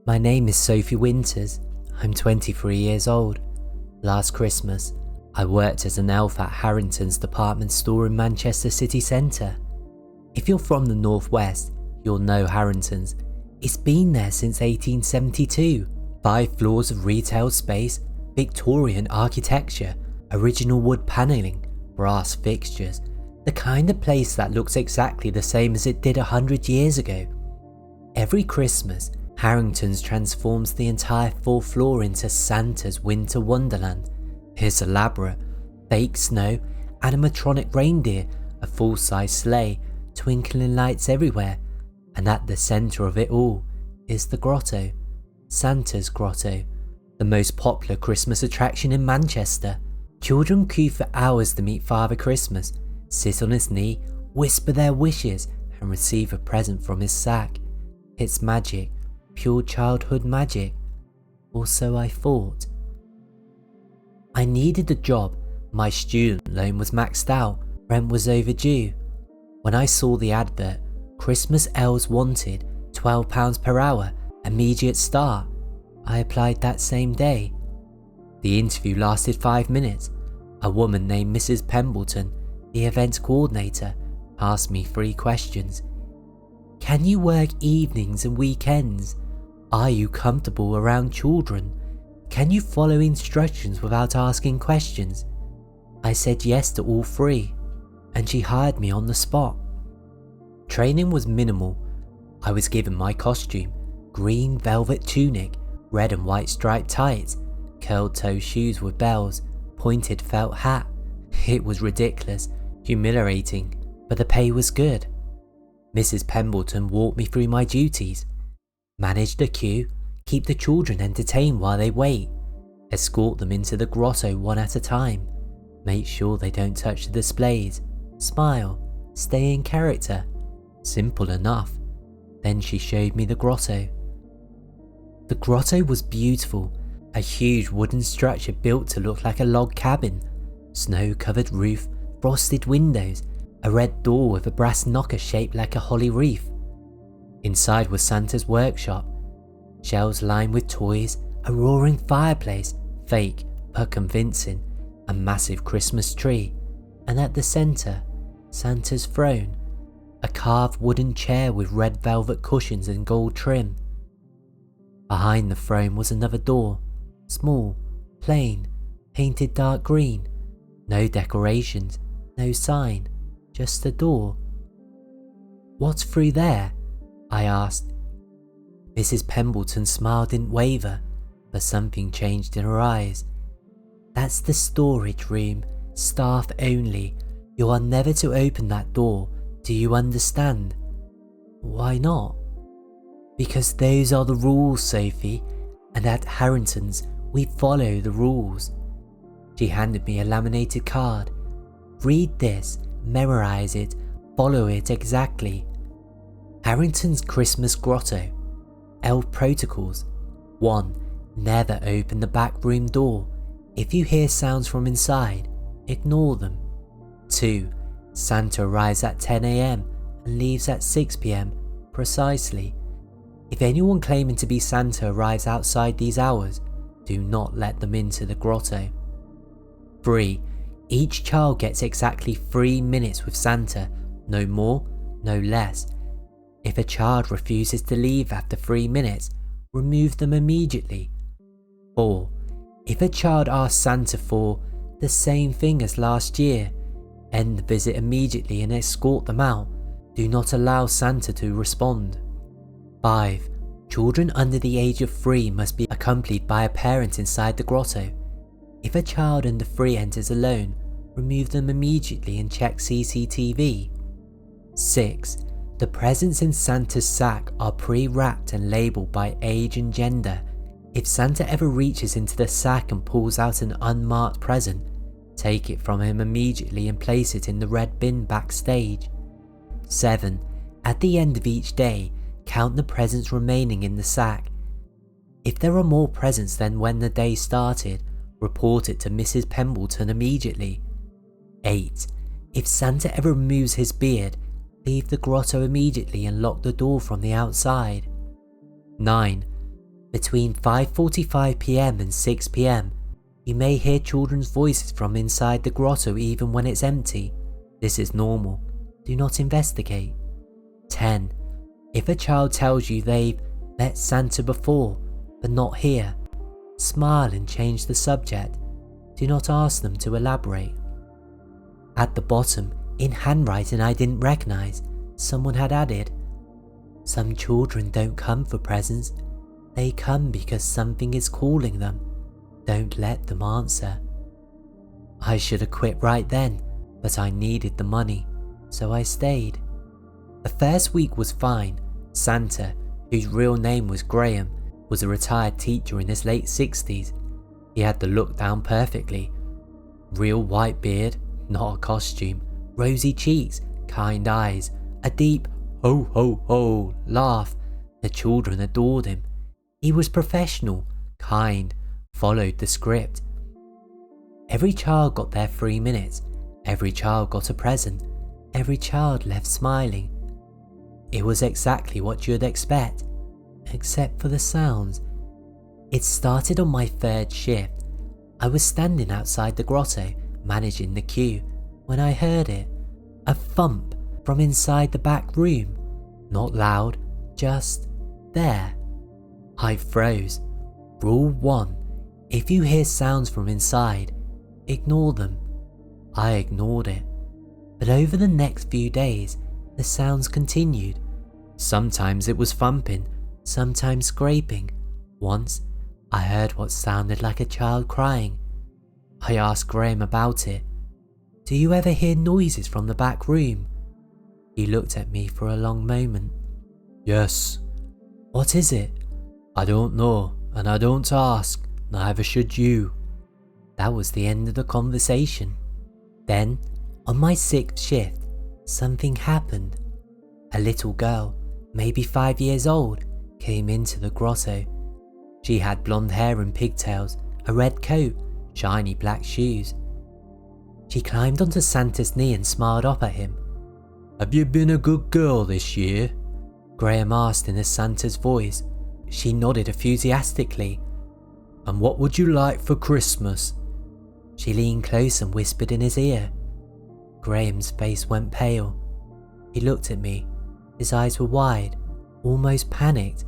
My name is Sophie Winters. I'm 23 years old. Last Christmas, I worked as an elf at Harrington's department store in Manchester city centre. If you're from the northwest, you'll know Harrington's. It's been there since 1872. 5 floors of retail space, Victorian architecture, original wood panelling, brass fixtures, the kind of place that looks exactly the same as it did 100 years ago. Every Christmas, Harrington's transforms the entire 4th floor into Santa's Winter Wonderland. His elaborate, fake snow, animatronic reindeer, a full-size sleigh, twinkling lights everywhere, and at the centre of it all is the Grotto, Santa's Grotto, the most popular Christmas attraction in Manchester. Children queue for hours to meet Father Christmas, sit on his knee, whisper their wishes, and receive a present from his sack. It's magic, pure childhood magic. Or so I thought. I needed a job. My student loan was maxed out, rent was overdue. When I saw the advert, Christmas elves wanted £12 per hour, immediate start, I applied that same day. The interview lasted 5 minutes. A woman named Mrs. Pembleton, the events coordinator, asked me 3 questions. Can you work evenings and weekends? Are you comfortable around children? Can you follow instructions without asking questions? I said yes to all 3, and she hired me on the spot. Training was minimal. I was given my costume, green velvet tunic, red and white striped tights, curled toe shoes with bells, pointed felt hat. It was ridiculous, humiliating, but the pay was good. Mrs. Pembleton walked me through my duties. Manage the queue, keep the children entertained while they wait, escort them into the grotto one at a time, make sure they don't touch the displays, smile, stay in character. Simple enough. Then she showed me the grotto. The grotto was beautiful, a huge wooden structure built to look like a log cabin, snow-covered roof, frosted windows, a red door with a brass knocker shaped like a holly wreath. Inside was Santa's workshop, shelves lined with toys, a roaring fireplace, fake but convincing, a massive Christmas tree, and at the centre, Santa's throne, a carved wooden chair with red velvet cushions and gold trim. Behind the throne was another door, small, plain, painted dark green, no decorations, no sign, just a door. What's through there? I asked. Mrs. Pembleton's smile didn't waver, but something changed in her eyes. That's the storage room, staff only. You are never to open that door, do you understand? Why not? Because those are the rules, Sophie, and at Harrington's we follow the rules. She handed me a laminated card. Read this, memorize it, follow it exactly. Harrington's Christmas Grotto. Elf Protocols. 1. Never open the back room door. If you hear sounds from inside, ignore them. 2. Santa arrives at 10 AM and leaves at 6 PM precisely. If anyone claiming to be Santa arrives outside these hours, do not let them into the grotto. 3. Each child gets exactly 3 minutes with Santa, no more, no less. If a child refuses to leave after 3 minutes, remove them immediately. 4. If a child asks Santa for the same thing as last year, end the visit immediately and escort them out. Do not allow Santa to respond. 5. Children under the age of 3 must be accompanied by a parent inside the grotto. If a child under 3 enters alone, remove them immediately and check CCTV. 6. The presents in Santa's sack are pre-wrapped and labelled by age and gender. If Santa ever reaches into the sack and pulls out an unmarked present, take it from him immediately and place it in the red bin backstage. 7. At the end of each day, count the presents remaining in the sack. If there are more presents than when the day started, report it to Mrs. Pembleton immediately. 8. If Santa ever removes his beard, leave the grotto immediately and lock the door from the outside. 9. Between 5:45 p.m. and 6 p.m, you may hear children's voices from inside the grotto even when it's empty. This is normal. Do not investigate. 10. If a child tells you they've met Santa before, but not here, smile and change the subject. Do not ask them to elaborate. At the bottom, in handwriting I didn't recognise, someone had added, "Some children don't come for presents. They come because something is calling them. Don't let them answer." I should have quit right then, but I needed the money, so I stayed. The first week was fine. Santa, whose real name was Graham, was a retired teacher in his late 60s. He had the look down perfectly. Real white beard, not a costume, rosy cheeks, kind eyes, a deep ho ho ho laugh. The children adored him. He was professional, kind, followed the script. Every child got their 3 minutes. Every child got a present. Every child left smiling. It was exactly what you'd expect, except for the sounds. It started on my third shift. I was standing outside the grotto, managing the queue, when I heard it. A thump from inside the back room. Not loud, just there. I froze. Rule 1. If you hear sounds from inside, ignore them. I ignored it. But over the next few days, the sounds continued. Sometimes it was thumping, sometimes scraping. Once, I heard what sounded like a child crying. I asked Graham about it. "Do you ever hear noises from the back room?" He looked at me for a long moment. "Yes." "What is it?" "I don't know, and I don't ask, neither should you." That was the end of the conversation. Then, on my 6th shift, something happened. A little girl, maybe 5 years old, came into the grotto. She had blonde hair and pigtails, a red coat, shiny black shoes. She climbed onto Santa's knee and smiled up at him. "Have you been a good girl this year?" Graham asked in a Santa's voice. She nodded enthusiastically. "And what would you like for Christmas?" She leaned close and whispered in his ear. Graham's face went pale. He looked at me. His eyes were wide, almost panicked.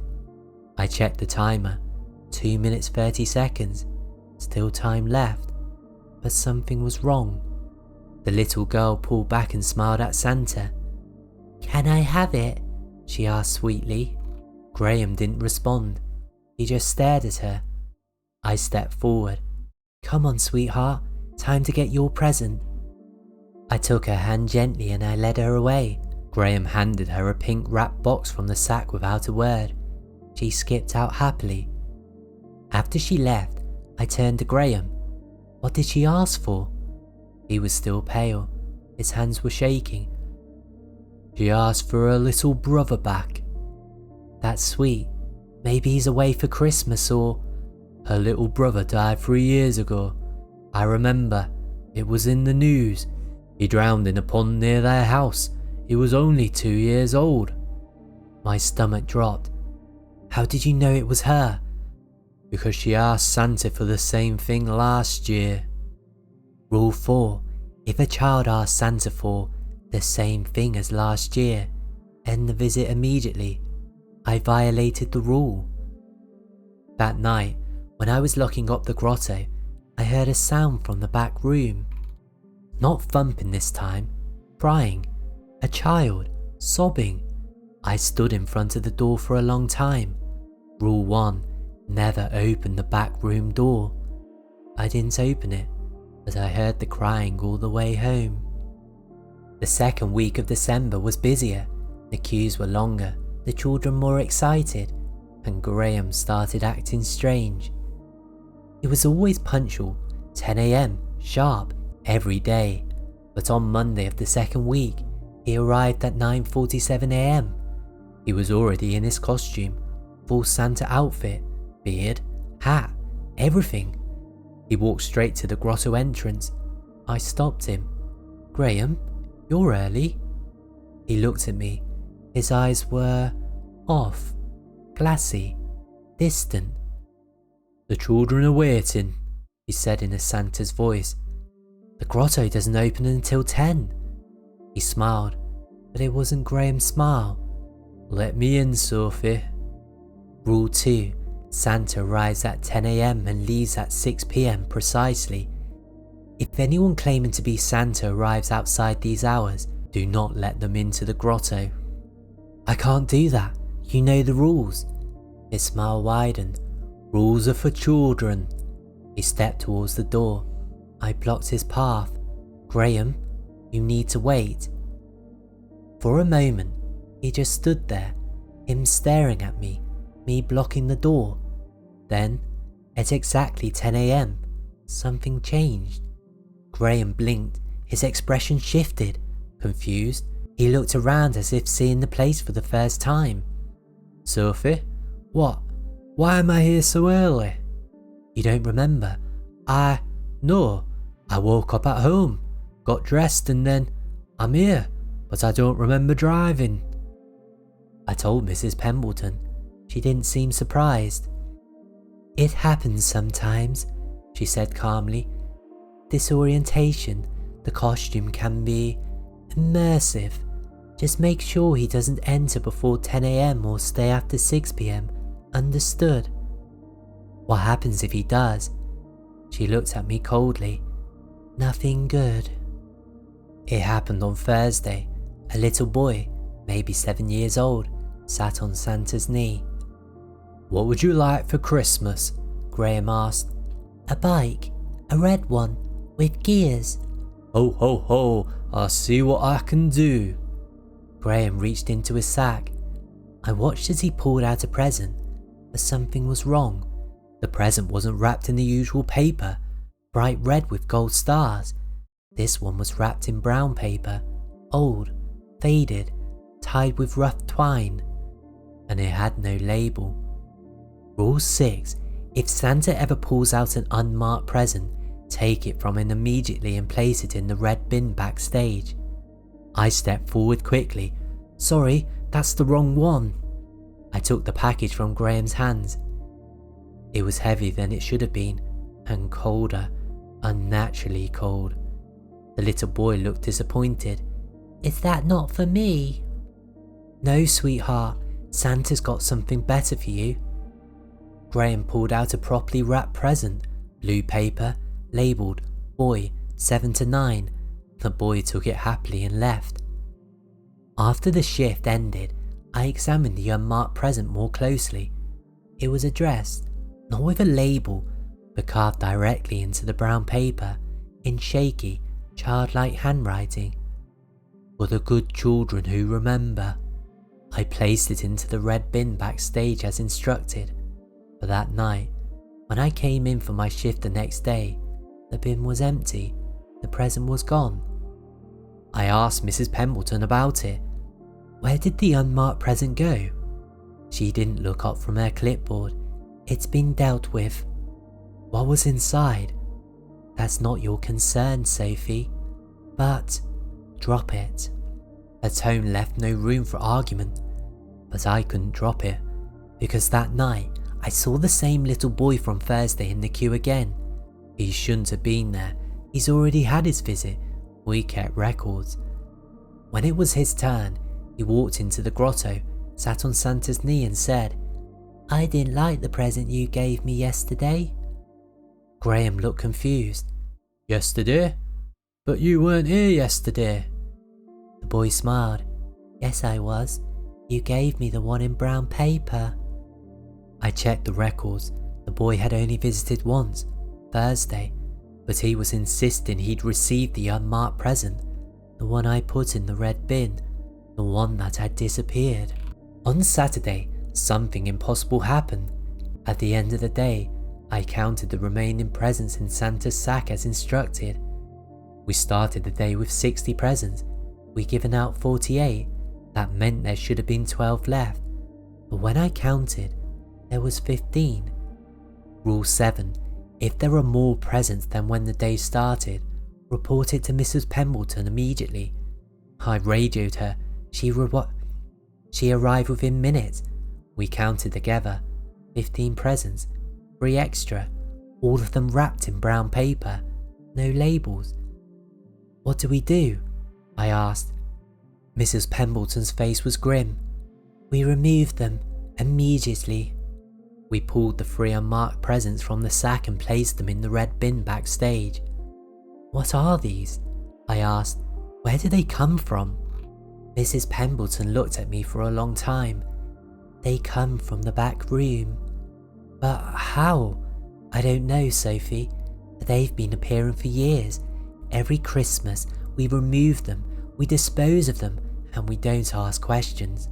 I checked the timer. 2 minutes 30 seconds. Still time left. But something was wrong. The little girl pulled back and smiled at Santa. "Can I have it?" she asked sweetly. Graham didn't respond. He just stared at her. I stepped forward. "Come on, sweetheart. Time to get your present." I took her hand gently and I led her away. Graham handed her a pink wrapped box from the sack without a word. She skipped out happily. After she left, I turned to Graham. What did she ask for? He was still pale. His hands were shaking. "She asked for her little brother back." "That's sweet. Maybe he's away for Christmas or..." "Her little brother died 3 years ago. I remember. It was in the news. He drowned in a pond near their house. He was only 2 years old." My stomach dropped. "How did you know it was her?" "Because she asked Santa for the same thing last year." Rule 4. If a child asks Santa for the same thing as last year, end the visit immediately. I violated the rule. That night, when I was locking up the grotto, I heard a sound from the back room. Not thumping this time, crying. A child, sobbing. I stood in front of the door for a long time. Rule 1. Never open the back room door. I didn't open it, but I heard the crying all the way home. The second week of December was busier. The queues were longer, the children more excited, and Graham started acting strange. He was always punctual, 10 a.m, sharp, every day, but on Monday of the second week, he arrived at 9:47 a.m. He was already in his costume, full Santa outfit, beard, hat, everything. He walked straight to the grotto entrance. I stopped him. "Graham, you're early." He looked at me. His eyes were off, glassy, distant. The children are waiting, he said in a Santa's voice. The grotto doesn't open until 10. He smiled, but it wasn't Graham's smile. Let me in, Sophie. Rule 2. Santa arrives at 10 AM and leaves at 6 PM precisely. If anyone claiming to be Santa arrives outside these hours, do not let them into the grotto. I can't do that. You know the rules. His smile widened. Rules are for children. He stepped towards the door. I blocked his path. Graham, you need to wait. For a moment, he just stood there, him staring at me blocking the door. Then, at exactly 10 AM, something changed. Graham blinked, his expression shifted. Confused, he looked around as if seeing the place for the first time. Sophie? What? Why am I here so early? You don't remember? No. I woke up at home, got dressed and then I'm here, but I don't remember driving. I told Mrs. Pembleton. She didn't seem surprised. It happens sometimes, she said calmly. Disorientation, the costume can be immersive. Just make sure he doesn't enter before 10 AM or stay after 6 PM. Understood? What happens if he does? She looked at me coldly. Nothing good. It happened on Thursday. A little boy, maybe 7 years old, sat on Santa's knee. What would you like for Christmas? Graham asked. A bike, a red one, with gears. Ho ho ho, I'll see what I can do. Graham reached into his sack. I watched as he pulled out a present, but something was wrong. The present wasn't wrapped in the usual paper, bright red with gold stars. This one was wrapped in brown paper, old, faded, tied with rough twine, and it had no label. Rule 6. If Santa ever pulls out an unmarked present, take it from him immediately and place it in the red bin backstage. I stepped forward quickly. Sorry, that's the wrong one. I took the package from Graham's hands. It was heavier than it should have been, and colder, unnaturally cold. The little boy looked disappointed. Is that not for me? No, sweetheart, Santa's got something better for you. Graham pulled out a properly wrapped present, blue paper, labelled Boy 7 to 9. The boy took it happily and left. After the shift ended, I examined the unmarked present more closely. It was addressed, not with a label, but carved directly into the brown paper, in shaky, childlike handwriting. For the good children who remember. I placed it into the red bin backstage as instructed. But that night, when I came in for my shift the next day, the bin was empty, the present was gone. I asked Mrs. Pembleton about it. Where did the unmarked present go? She didn't look up from her clipboard. It's been dealt with. What was inside? That's not your concern, Sophie. But, drop it. Her tone left no room for argument, but I couldn't drop it, because that night I saw the same little boy from Thursday in the queue again. He shouldn't have been there. He's already had his visit. We kept records. When it was his turn, he walked into the grotto, sat on Santa's knee and said, I didn't like the present you gave me yesterday. Graham looked confused. Yesterday? But you weren't here yesterday. The boy smiled. Yes, I was. You gave me the one in brown paper. I checked the records. The boy had only visited once, Thursday, but he was insisting he'd received the unmarked present, the one I put in the red bin, the one that had disappeared. On Saturday, something impossible happened. At the end of the day, I counted the remaining presents in Santa's sack as instructed. We started the day with 60 presents. We'd given out 48. That meant there should have been 12 left. But when I counted, there was 15. Rule 7. If there are more presents than when the day started, report it to Mrs. Pembleton immediately. I radioed her. She arrived within minutes. We counted together. 15 presents. free extra, all of them wrapped in brown paper, no labels. What do we do? I asked. Mrs. Pembleton's face was grim. We removed them immediately. We pulled the 3 unmarked presents from the sack and placed them in the red bin backstage. What are these? I asked. Where do they come from? Mrs. Pembleton looked at me for a long time. They come from the back room. But how? I don't know, Sophie. They've been appearing for years. Every Christmas we remove them, we dispose of them, and we don't ask questions.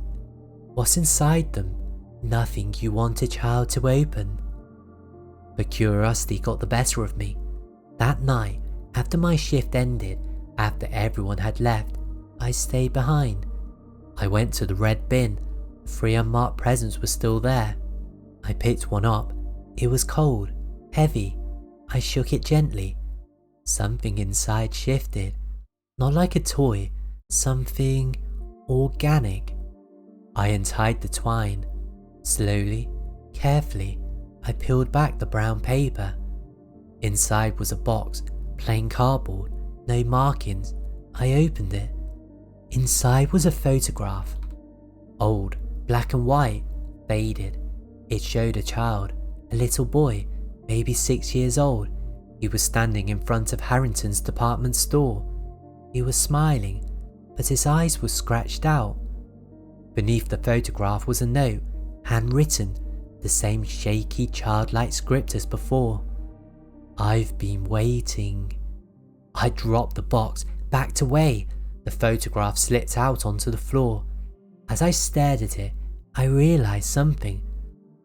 What's inside them? Nothing you want a child to open. But curiosity got the better of me. That night, after my shift ended, after everyone had left, I stayed behind. I went to the red bin. The 3 unmarked presents were still there. I picked one up. It was cold, heavy. I shook it gently. Something inside shifted. Not like a toy, something organic. I untied the twine. Slowly, carefully, I peeled back the brown paper. Inside was a box, plain cardboard, no markings. I opened it. Inside was a photograph. Old, black and white, faded. It showed a child, a little boy, maybe 6 years old. He was standing in front of Harrington's department store. He was smiling, but his eyes were scratched out. Beneath the photograph was a note, handwritten, the same shaky, childlike script as before. I've been waiting. I dropped the box, backed away. The photograph slipped out onto the floor. As I stared at it, I realized something.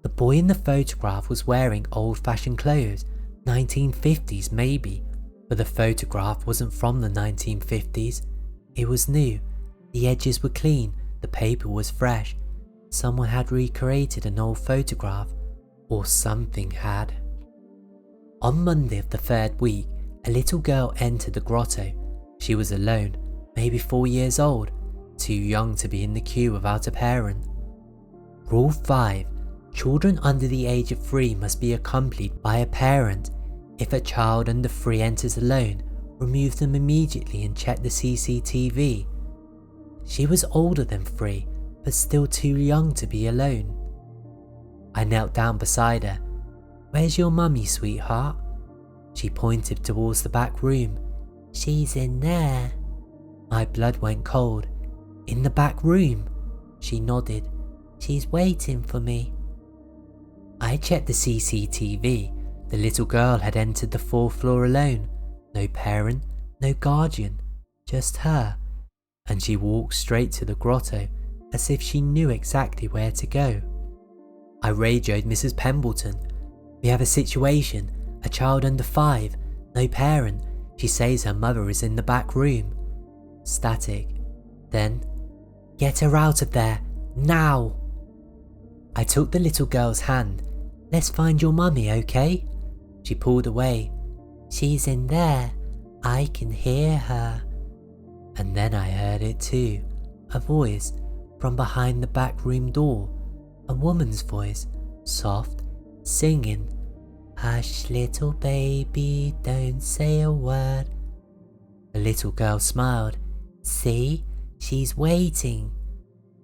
The boy in the photograph was wearing old-fashioned clothes, 1950s maybe, but the photograph wasn't from the 1950s. It was new. The edges were clean, the paper was fresh. Someone had recreated an old photograph, or something had. On Monday of the 3rd week, a little girl entered the grotto. She was alone, maybe 4 years old, too young to be in the queue without a parent. Rule 5. Children under the age of 3 must be accompanied by a parent. If a child under 3 enters alone, remove them immediately and check the CCTV. She was older than 3, but still too young to be alone. I knelt down beside her. Where's your mummy, sweetheart? She pointed towards the back room. She's in there. My blood went cold. In the back room? She nodded. She's waiting for me. I checked the CCTV. The little girl had entered the 4th floor alone. No parent, no guardian, just her. And she walked straight to the grotto as if she knew exactly where to go. I radioed Mrs. Pembleton. We have a situation. A child under 5, no parent. She says her mother is in the back room. Static. Then, get her out of there, now! I took the little girl's hand. Let's find your mummy, okay? She pulled away. She's in there. I can hear her. And then I heard it too. A voice from behind the back room door. A woman's voice, soft, singing. Hush, little baby, don't say a word. The little girl smiled. See, she's waiting.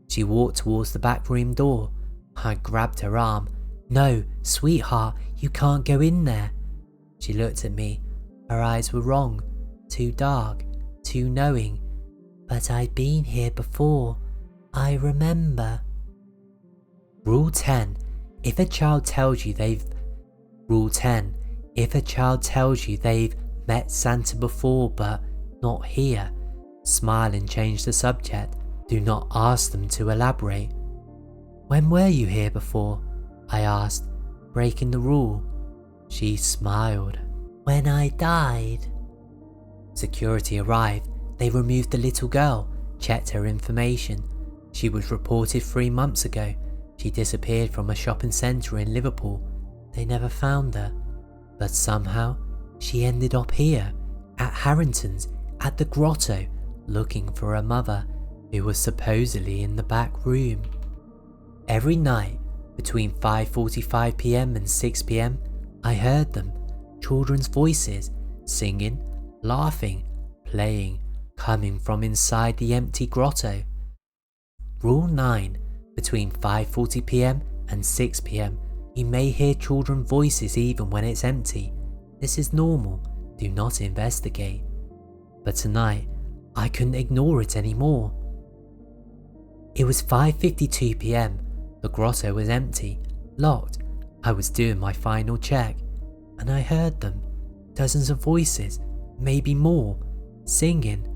She walked towards the back room door. I grabbed her arm. No, sweetheart, you can't go in there. She looked at me. Her eyes were wrong, too dark, too knowing. But I'd been here before. I remember. Rule 10. If a child tells you they've met Santa before but not here, smile and change the subject. Do not ask them to elaborate. When were you here before? I asked, breaking the rule. She smiled. When I died. Security arrived. They removed the little girl, checked her information. She was reported 3 months ago. She disappeared from a shopping centre in Liverpool. They never found her. But somehow, she ended up here, at Harrington's, at the Grotto, looking for her mother, who was supposedly in the back room. Every night, between 5:45 PM and 6 PM, I heard them, children's voices, singing, laughing, playing, coming from inside the empty grotto. Rule 9. Between 5:40 p.m. and 6 p.m. you may hear children's voices even when it's empty. This is normal, do not investigate. But tonight, I couldn't ignore it anymore. It was 5:52 p.m. The grotto was empty, locked. I was doing my final check, and I heard them, dozens of voices, maybe more, singing,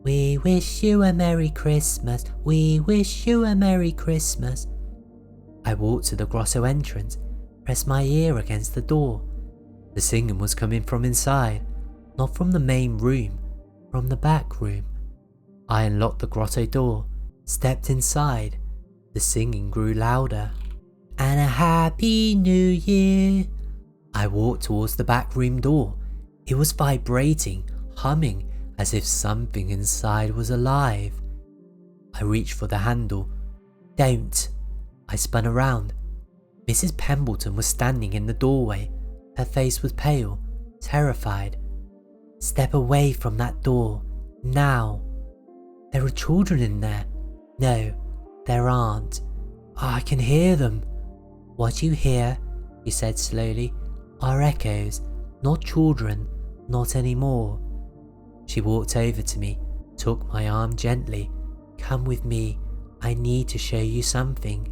"We wish you a Merry Christmas, we wish you a Merry Christmas." I walked to the grotto entrance, pressed my ear against the door. The singing was coming from inside, not from the main room, from the back room. I unlocked the grotto door, stepped inside. The singing grew louder. "And a Happy New Year." I walked towards the back room door. It was vibrating, humming, as if something inside was alive. I reached for the handle. "Don't." I spun around. Mrs. Pemberton was standing in the doorway. Her face was pale, terrified. "Step away from that door, now." "There are children in there." "No, there aren't." "I can hear them." "What you hear," she said slowly, "are echoes, not children, not anymore." She walked over to me, took my arm gently. "Come with me, I need to show you something."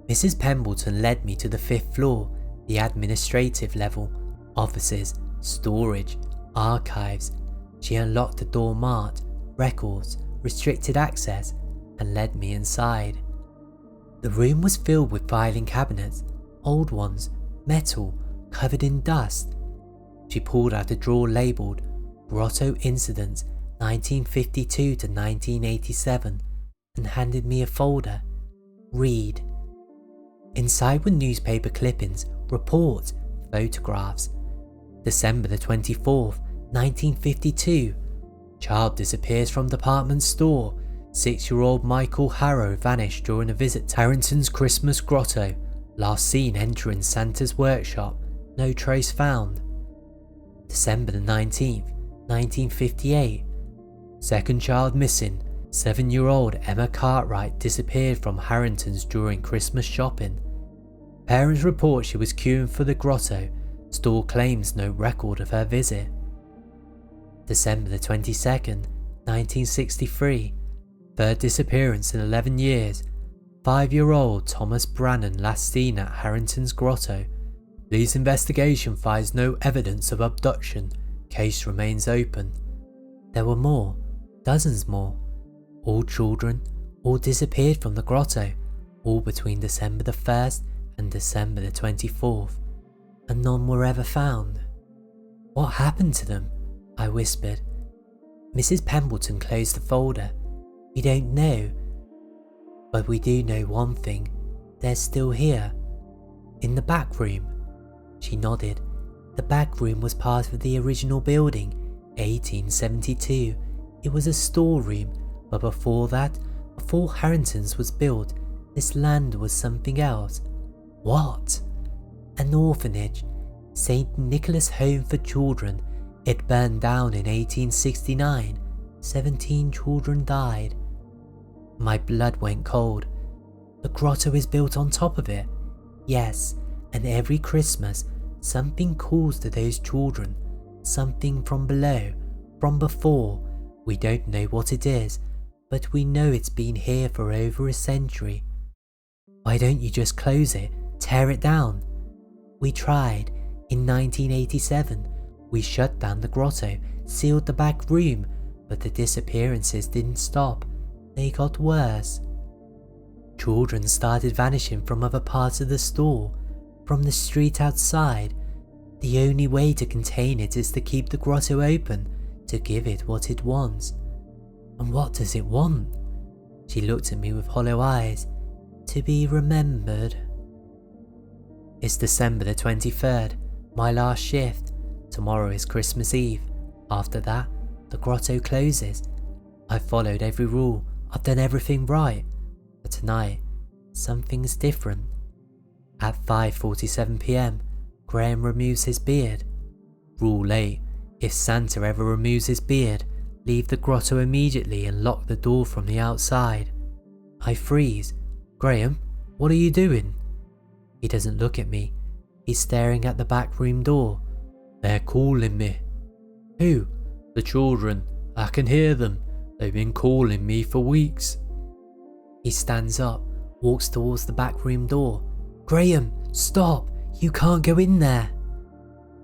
Mrs. Pemberton led me to the 5th floor, the administrative level, offices, storage, archives. She unlocked the door marked records, restricted access, and led me inside. The room was filled with filing cabinets, old ones, metal, covered in dust. She pulled out a drawer labelled Grotto Incidents 1952 to 1987 and handed me a folder. "Read." Inside were newspaper clippings, reports, photographs. December the 24th, 1952. Child disappears from department store. 6-year-old Michael Harrow vanished during a visit to Harrington's Christmas grotto. Last seen entering Santa's workshop. No trace found. December the 19th, 1958. Second child missing. 7-year-old Emma Cartwright disappeared from Harrington's during Christmas shopping. Parents report she was queuing for the grotto. Store claims no record of her visit. December the 22nd, 1963. Third disappearance in 11 years. 5-year-old Thomas Brannan last seen at Harrington's grotto. Police investigation finds no evidence of abduction. Case remains open. There were more, dozens more. All children, all disappeared from the grotto, all between December the 1st and December the 24th, and none were ever found. "What happened to them?" I whispered. Mrs. Pemberton closed the folder. "We don't know, but we do know one thing. They're still here. In the back room." She nodded. The back room was part of the original building, 1872. It was a storeroom, but before that, before Harrington's was built, this land was something else. What? An orphanage, St. Nicholas Home for Children. It burned down in 1869. 17 children died. My blood went cold. The grotto is built on top of it. Yes, and every Christmas, something calls to those children. Something from below, from before. We don't know what it is, but we know it's been here for over a century. Why don't you just close it, tear it down? We tried. In 1987, we shut down the grotto, sealed the back room, but the disappearances didn't stop. They got worse. Children started vanishing from other parts of the store, from the street outside. The only way to contain it is to keep the grotto open, to give it what it wants. And what does it want? She looked at me with hollow eyes. To be remembered. It's December the 23rd, my last shift. Tomorrow is Christmas Eve. After that, the grotto closes. I've followed every rule. I've done everything right. But tonight, something's different. At 5:47 p.m, Graham removes his beard. Rule 8. If Santa ever removes his beard, leave the grotto immediately and lock the door from the outside. I freeze. Graham, what are you doing? He doesn't look at me. He's staring at the back room door. They're calling me. Who? The children. I can hear them. They've been calling me for weeks. He stands up, walks towards the back room door. Graham, stop! You can't go in there.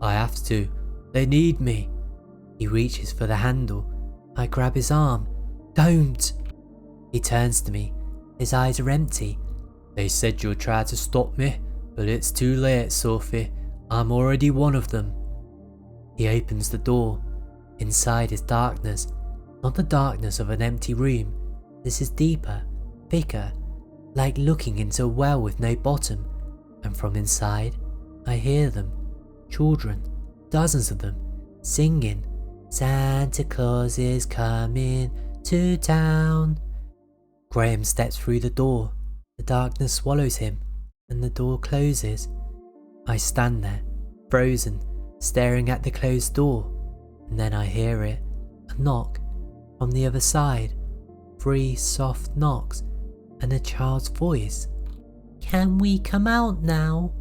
I have to. They need me. He reaches for the handle. I grab his arm. Don't! He turns to me. His eyes are empty. They said you'll try to stop me, but it's too late, Sophie. I'm already one of them. He opens the door. Inside is darkness. Not the darkness of an empty room. This is deeper, thicker, like looking into a well with no bottom. And from inside, I hear them. Children, dozens of them, singing, Santa Claus is coming to town. Graham steps through the door. The darkness swallows him, and the door closes. I stand there, frozen, staring at the closed door, and then I hear it, a knock, from the other side, 3 soft knocks, and a child's voice. Can we come out now?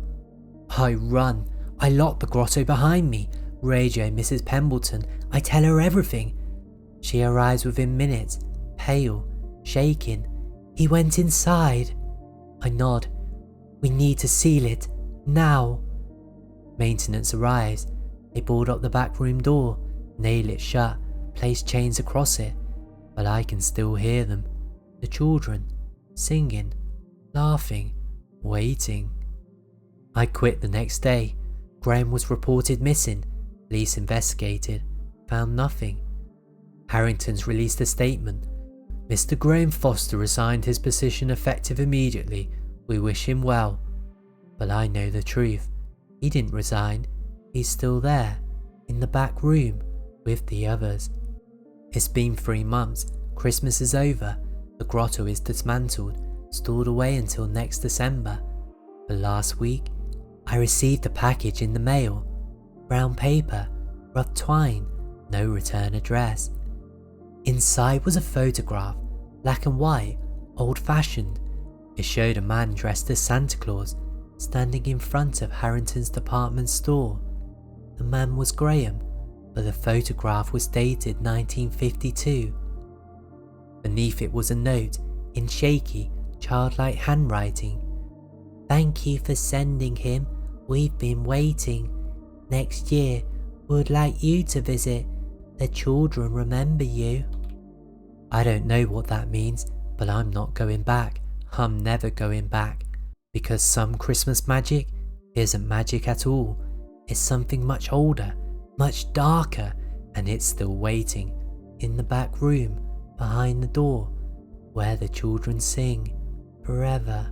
I run. I lock the grotto behind me, radio Mrs. Pemberton. I tell her everything. She arrives within minutes, pale, shaking. He went inside. I nod. We need to seal it, now. Maintenance arrives. They board up the back room door, nail it shut, place chains across it, but I can still hear them. The children, singing, laughing, waiting. I quit the next day. Graham was reported missing. Police investigated, found nothing. Harrington's released a statement. Mr. Graham Foster resigned his position effective immediately. We wish him well. But I know the truth. He didn't resign. He's still there, in the back room, with the others. It's been 3 months. Christmas is over. The grotto is dismantled, stored away until next December. But last week, I received a package in the mail. Brown paper, rough twine, no return address. Inside was a photograph, black and white, old-fashioned. It showed a man dressed as Santa Claus, standing in front of Harrington's department store. The man was Graham, but the photograph was dated 1952. Beneath it was a note in shaky, childlike handwriting. Thank you for sending him. We've been waiting. Next year, we'd like you to visit. The children remember you. I don't know what that means, but I'm not going back. I'm never going back. Because some Christmas magic isn't magic at all. It's something much older, much darker, and it's still waiting in the back room behind the door where the children sing forever.